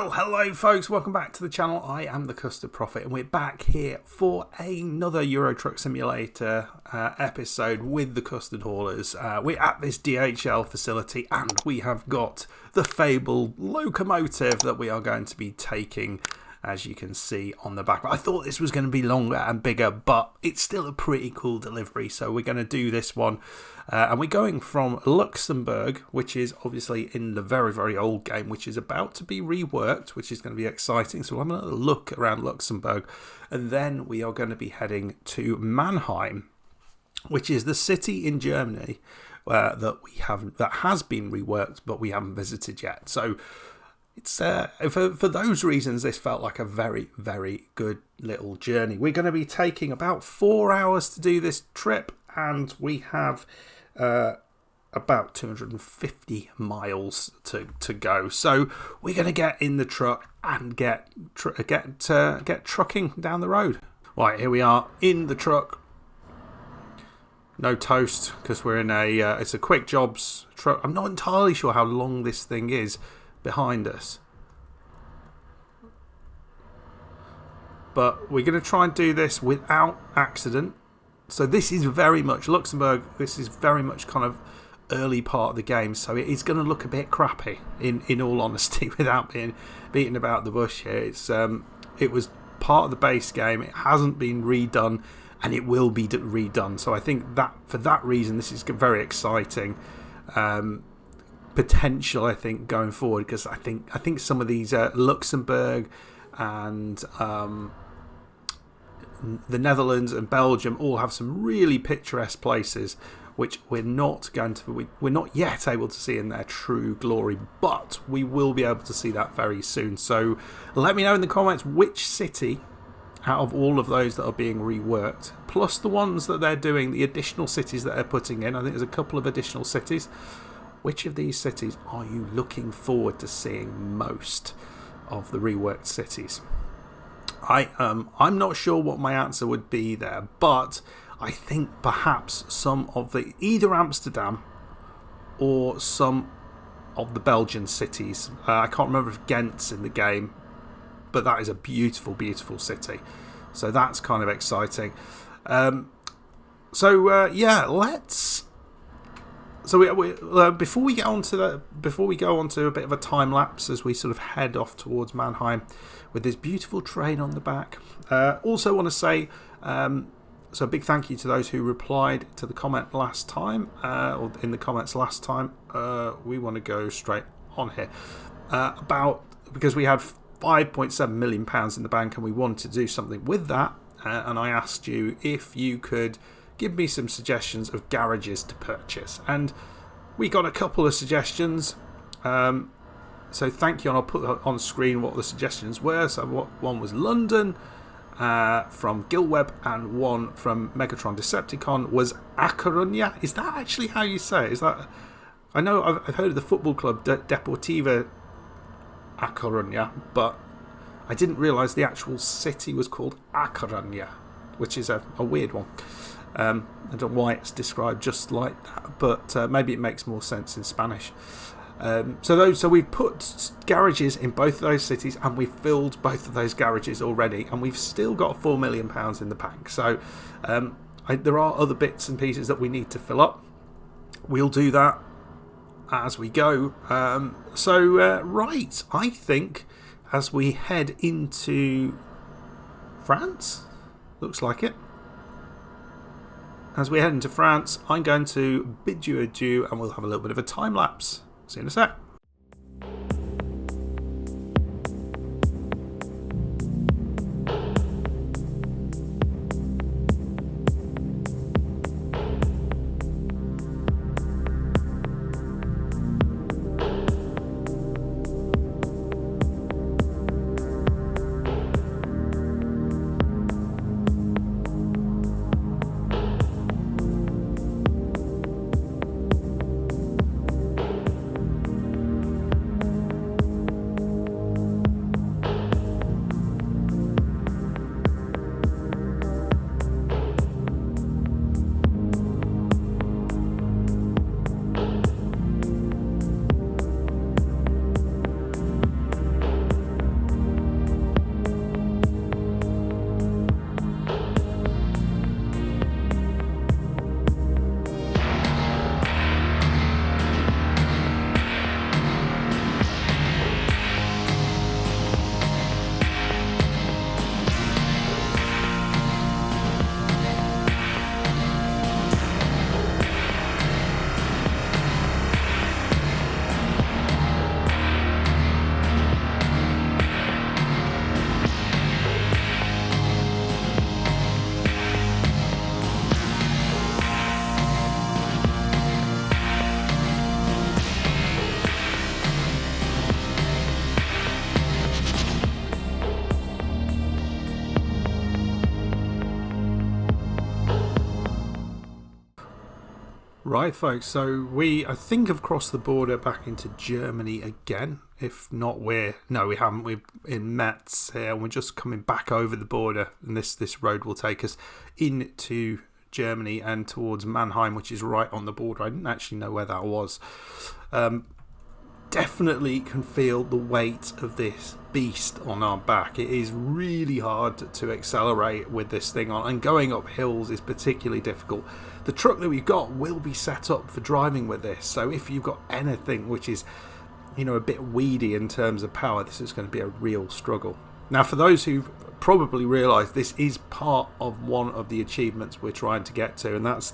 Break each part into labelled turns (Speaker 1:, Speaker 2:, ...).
Speaker 1: Well, hello folks, welcome back to the channel. I am the Custard Prophet and we're back here for another Euro Truck Simulator episode with the Custard Haulers. We're at this DHL facility and we have got the fabled locomotive that we are going to be taking, as you can see on the back. I thought this was going to be longer and bigger, but it's still a pretty cool delivery, so we're going to do this one. And we're going from Luxembourg, which is obviously in the very, very old game, which is about to be reworked, which is going to be exciting. So we'll have another look around Luxembourg. And then we are going to be heading to Mannheim, which is the city in Germany that has been reworked, but we haven't visited yet. So it's for those reasons, this felt like a very, very good little journey. We're going to be taking about 4 hours to do this trip, and we have about 250 miles to go. So we're going to get in the truck and get trucking down the road. Right, here we are in the truck. No toast because we're in it's a quick jobs truck. I'm not entirely sure how long this thing is behind us, but we're going to try and do this without accident. So this is very much Luxembourg. This is very much kind of early part of the game, so it is going to look a bit crappy in all honesty, without being beaten about the bush here. It was part of the base game. It hasn't been redone, and it will be redone. So I think that for that reason, this is very exciting. Potential, I think, going forward, because I think some of these Luxembourg and the Netherlands and Belgium all have some really picturesque places, which we're not yet able to see in their true glory, but we will be able to see that very soon. So let me know in the comments which city out of all of those that are being reworked, plus the ones that they're doing, the additional cities that they're putting in. I think there's a couple of additional cities. Which of these cities are you looking forward to seeing most of the reworked cities? I'm not sure what my answer would be there, but I think perhaps some of either Amsterdam or some of the Belgian cities. I can't remember if Ghent's in the game, but that is a beautiful, beautiful city. So that's kind of exciting. Yeah, let's. So before we go on to a bit of a time lapse as we sort of head off towards Mannheim with this beautiful train on the back. Also want to say so a big thank you to those who replied to the comment last time, or in the comments last time. We want to go straight on here because we had £5.7 million in the bank and we wanted to do something with that, and I asked you if you could give me some suggestions of garages to purchase, and we got a couple of suggestions. So thank you, and I'll put on screen what the suggestions were. So one was London from Gilweb, and one from Megatron Decepticon was Acarunya. Is that actually how you say it? Is that? I know I've heard of the football club Deportiva Acarunya, but I didn't realise the actual city was called Acarunya, which is a weird one. I don't know why it's described just like that, but maybe it makes more sense in Spanish. So we've put garages in both of those cities, and we've filled both of those garages already, and we've still got £4 million in the bank. So there are other bits and pieces that we need to fill up. We'll do that as we go. Right, I think as we head into France, looks like it. As we head into France, I'm going to bid you adieu, and we'll have a little bit of a time lapse. See you in a sec. Right, folks, so we, I think, have crossed the border back into Germany again. If not, we haven't. We're in Metz here, and we're just coming back over the border, and this road will take us into Germany and towards Mannheim, which is right on the border. I didn't actually know where that was. Definitely can feel the weight of this beast on our back. It is really hard to accelerate with this thing on, and going up hills is particularly difficult. The truck that we've got will be set up for driving with this, so if you've got anything which is, a bit weedy in terms of power, this is going to be a real struggle. Now, for those who probably realise, this is part of one of the achievements we're trying to get to, and that's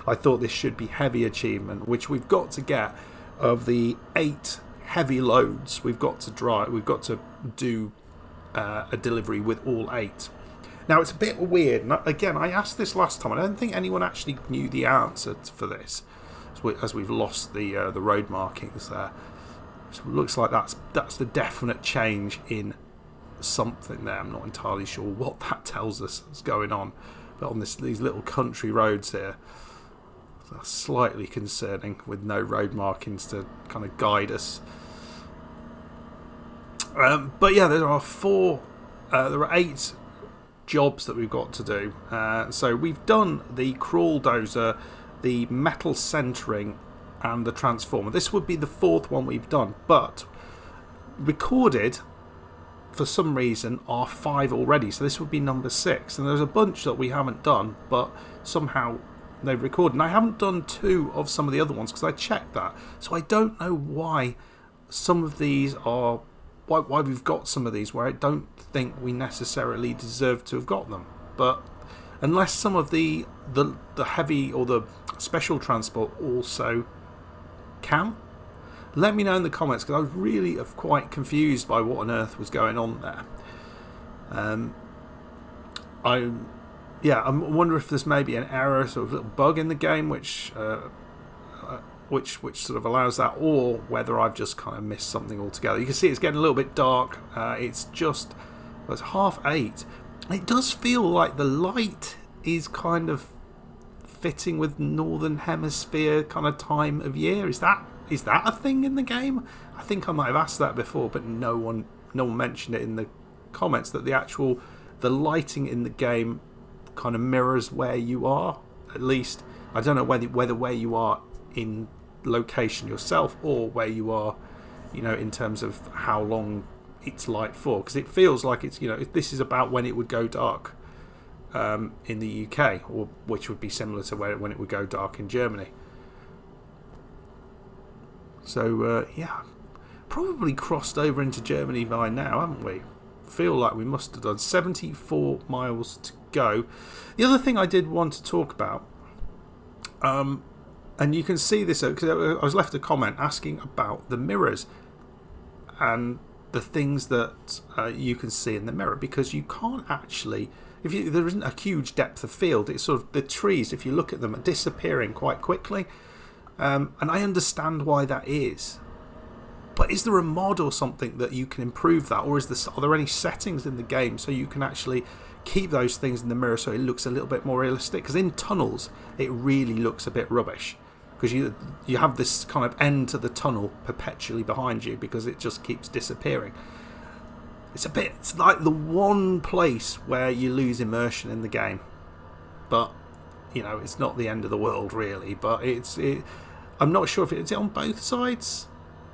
Speaker 1: I thought this should be heavy achievement, which we've got to get. Of the 8 heavy loads we've got to drive, we've got to do a delivery with all 8. Now, it's a bit weird. Again, I asked this last time. I don't think anyone actually knew the answer for this, as we've lost the road markings there. So it looks like that's the definite change in something there. I'm not entirely sure what that tells us is going on, but on these little country roads here, that's slightly concerning with no road markings to kind of guide us. But yeah, there are 8 jobs that we've got to do. So we've done the crawl dozer, the metal centering, and the transformer. This would be the 4th one we've done, but recorded for some reason are 5 already. So this would be number 6, and there's a bunch that we haven't done, but somehow they've recorded. And I haven't done 2 of some of the other ones because I checked that, so I don't know why some of these are why we've got some of these where I don't think we necessarily deserve to have got them. But unless some of the heavy or the special transport also count, let me know in the comments, because I was really quite confused by what on earth was going on there. I wonder if there's maybe an error, sort of little bug in the game which sort of allows that, or whether I've just kind of missed something altogether. You can see it's getting a little bit dark. It's 8:30. It does feel like the light is kind of fitting with Northern Hemisphere kind of time of year. Is that a thing in the game? I think I might have asked that before, but no one mentioned it in the comments, that the lighting in the game kind of mirrors where you are. At least I don't know whether where you are in location yourself, or where you are, in terms of how long it's light for, because it feels like it's, this is about when it would go dark in the UK, or which would be similar to when it would go dark in Germany. So probably crossed over into Germany by now, haven't we? Feel like we must have done 74 miles to go. The other thing I did want to talk about, and you can see this because I was left a comment asking about the mirrors and the things that you can see in the mirror, because you can't actually, there isn't a huge depth of field. It's sort of the trees, if you look at them, are disappearing quite quickly, and I understand why that is. But is there a mod or something that you can improve that, or are there any settings in the game so you can actually keep those things in the mirror so it looks a little bit more realistic? Because in tunnels it really looks a bit rubbish, because you have this kind of end to the tunnel perpetually behind you because it just keeps disappearing. It's like the one place where you lose immersion in the game, but it's not the end of the world really. But I'm not sure if it's on both sides.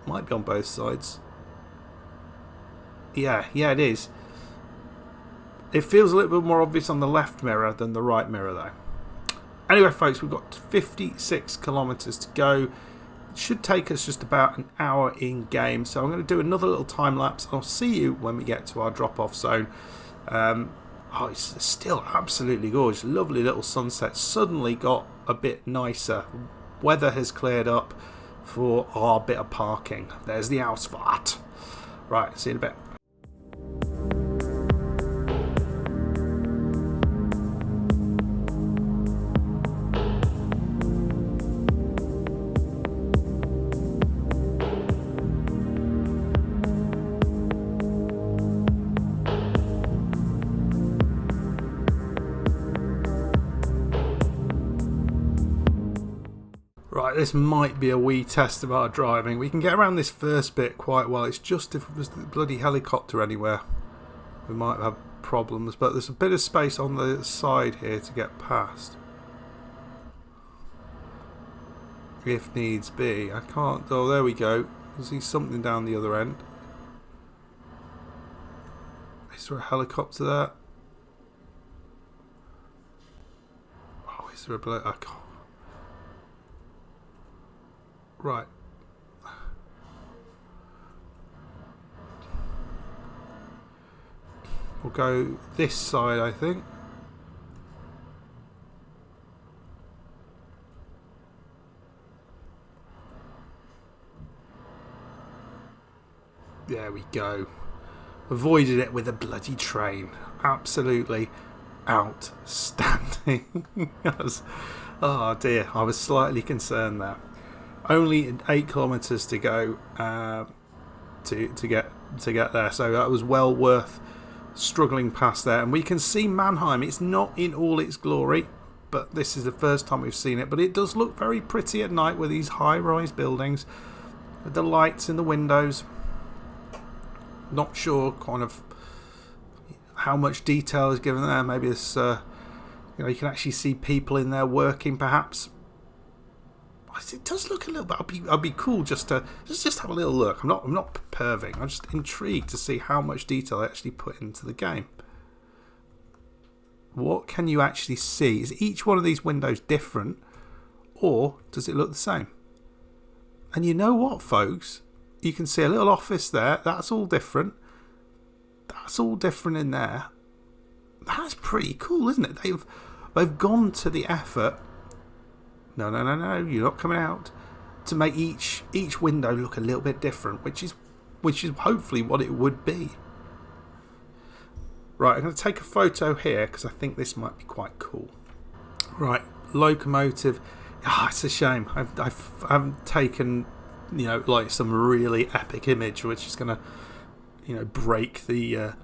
Speaker 1: Might be on both sides. Yeah, it is. It feels a little bit more obvious on the left mirror than the right mirror though. Anyway folks, we've got 56 kilometers to go. It should take us just about an hour in game, so I'm going to do another little time lapse. I'll see you when we get to our drop off zone. It's still absolutely gorgeous. Lovely little sunset. Suddenly got a bit nicer. Weather has cleared up for our bit of parking. There's the Ausfahrt. Right, see you in a bit. this might be a wee test of our driving. We can get around this first bit quite well. It's just if it was the bloody helicopter anywhere, we might have problems. But there's a bit of space on the side here to get past, if needs be. I can't. Oh, there we go. I see something down the other end. Is there a helicopter there? Oh, is there a bloke? I can't. Right. We'll go this side, I think. There we go. Avoided it with a bloody train. Absolutely outstanding. Oh dear, I was slightly concerned there. Only 8 kilometres to go to get there, so that was well worth struggling past there. And we can see Mannheim. It's not in all its glory, but this is the first time we've seen it. But it does look very pretty at night with these high-rise buildings, with the lights in the windows. Not sure kind of how much detail is given there. Maybe it's you can actually see people in there working, perhaps. It does look a little bit. I'd be cool just to just have a little look. I'm not perving. I'm just intrigued to see how much detail they actually put into the game. What can you actually see? Is each one of these windows different, or does it look the same? And you know what, folks? You can see a little office there. That's all different. That's all different in there. That's pretty cool, isn't it? They've gone to the effort. No, you're not coming out, to make each window look a little bit different, which is hopefully what it would be. Right, I'm going to take a photo here because I think this might be quite cool. Right, locomotive. It's a shame I haven't taken like some really epic image which is going to break the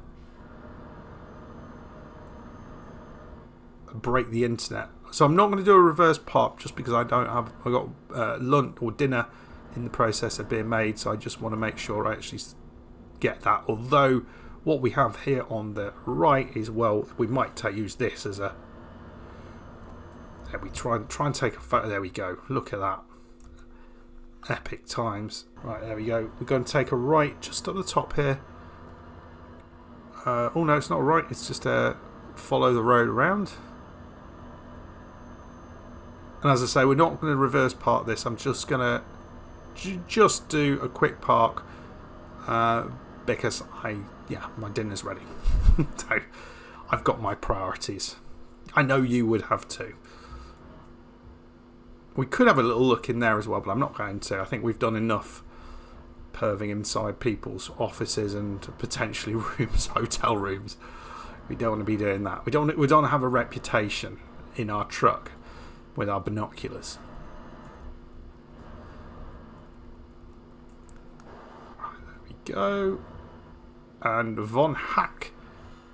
Speaker 1: internet. So I'm not going to do a reverse pop just because I got lunch or dinner in the process of being made, so I just want to make sure I actually get that. Although what we have here on the right is, well, we might use this as a. There we try and take a photo. There we go. Look at that. Epic times. Right, there we go. We're going to take a right just at the top here. Oh no, it's not a right. It's just a follow the road around. And as I say, we're not going to reverse park this. I'm just going to just do a quick park because my dinner's ready. So I've got my priorities. I know you would have too. We could have a little look in there as well, but I'm not going to. I think we've done enough perving inside people's offices and potentially rooms, hotel rooms. We don't want to be doing that. We don't have a reputation in our truck with our binoculars. Right, there we go. And Von Hack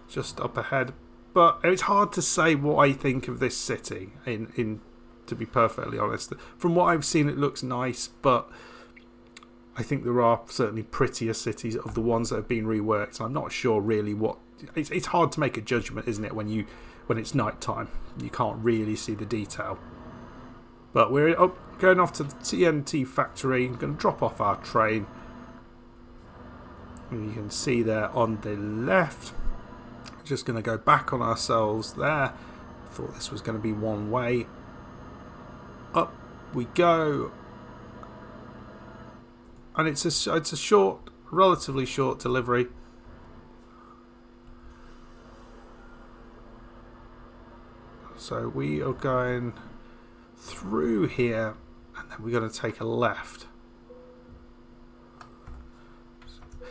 Speaker 1: just up ahead. But it's hard to say what I think of this city, to be perfectly honest. From what I've seen, it looks nice, but I think there are certainly prettier cities of the ones that have been reworked. And I'm not sure really what... It's hard to make a judgment, isn't it, when it's night time. You can't really see the detail. But we're going off to the TNT factory. I'm going to drop off our train. And you can see there on the left. Just going to go back on ourselves there. Thought this was going to be one way. Up we go. And it's a relatively short delivery. So we are going through here, and then we're going to take a left.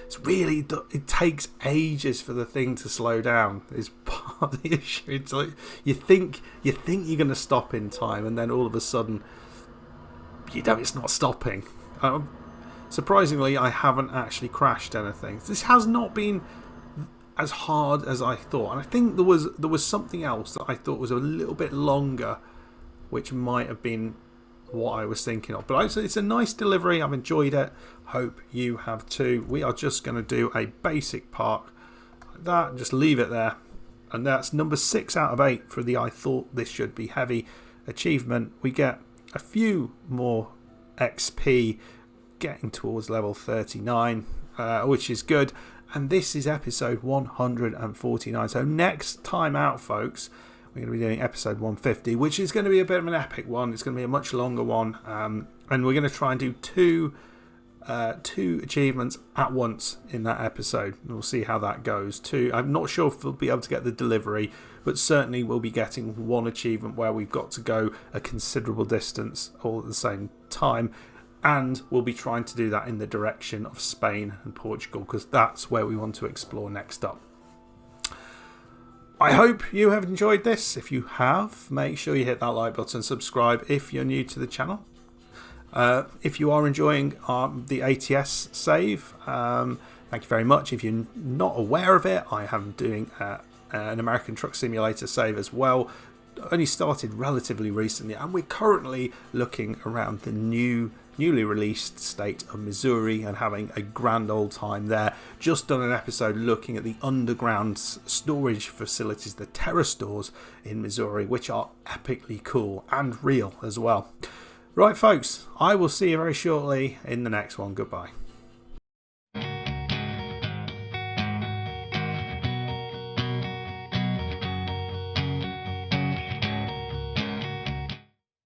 Speaker 1: It's really, it takes ages for the thing to slow down. Is part of the issue. It's like you think you're going to stop in time, and then all of a sudden, it's not stopping. Surprisingly, I haven't actually crashed anything. This has not been as hard as I thought, and I think there was something else that I thought was a little bit longer, which might have been what I was thinking of. But it's a nice delivery. I've enjoyed it. Hope you have too. We are just going to do a basic park like that and just leave it there. And that's number 6 out of 8 for the I thought this should be heavy achievement. We get a few more XP getting towards level 39, which is good. And this is episode 149. So next time out, folks, we're going to be doing episode 150, which is going to be a bit of an epic one. It's going to be a much longer one. And we're going to try and do two achievements at once in that episode. We'll see how that goes. I'm not sure if we'll be able to get the delivery, but certainly we'll be getting one achievement where we've got to go a considerable distance all at the same time. And we'll be trying to do that in the direction of Spain and Portugal, because that's where we want to explore next up. I hope you have enjoyed this. If you have, make sure you hit that like button, subscribe if you're new to the channel. If you are enjoying the ATS save, thank you very much. If you're not aware of it, I am doing an American Truck Simulator save as well. Only started relatively recently, and we're currently looking around the newly released state of Missouri and having a grand old time there. Just done an episode looking at the underground storage facilities, the Terror stores in Missouri, which are epically cool and real as well. Right, folks, I will see you very shortly in the next one. Goodbye.